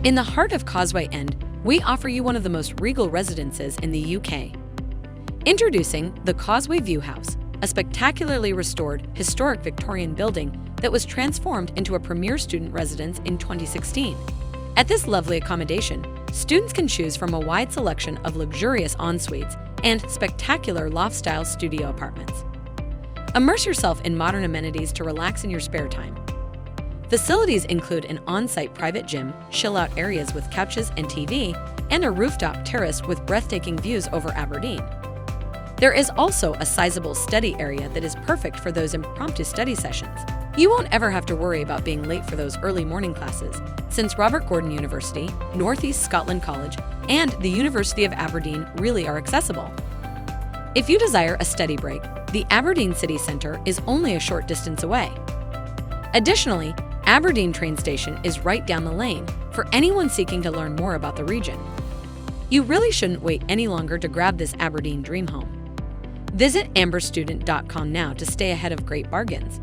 In the heart of Causeway End, we offer you one of the most regal residences in the UK. Introducing the Causeway View House, a spectacularly restored, historic Victorian building that was transformed into a premier student residence in 2016. At this lovely accommodation, students can choose from a wide selection of luxurious en-suites and spectacular loft-style studio apartments. Immerse yourself in modern amenities to relax in your spare time. Facilities include an on-site private gym, chill-out areas with couches and TV, and a rooftop terrace with breathtaking views over Aberdeen. There is also a sizable study area that is perfect for those impromptu study sessions. You won't ever have to worry about being late for those early morning classes, since Robert Gordon University, Northeast Scotland College, and the University of Aberdeen really are accessible. If you desire a study break, the Aberdeen City Centre is only a short distance away. Additionally, Aberdeen train station is right down the lane for anyone seeking to learn more about the region. You really shouldn't wait any longer to grab this Aberdeen dream home. Visit amberstudent.com now to stay ahead of great bargains.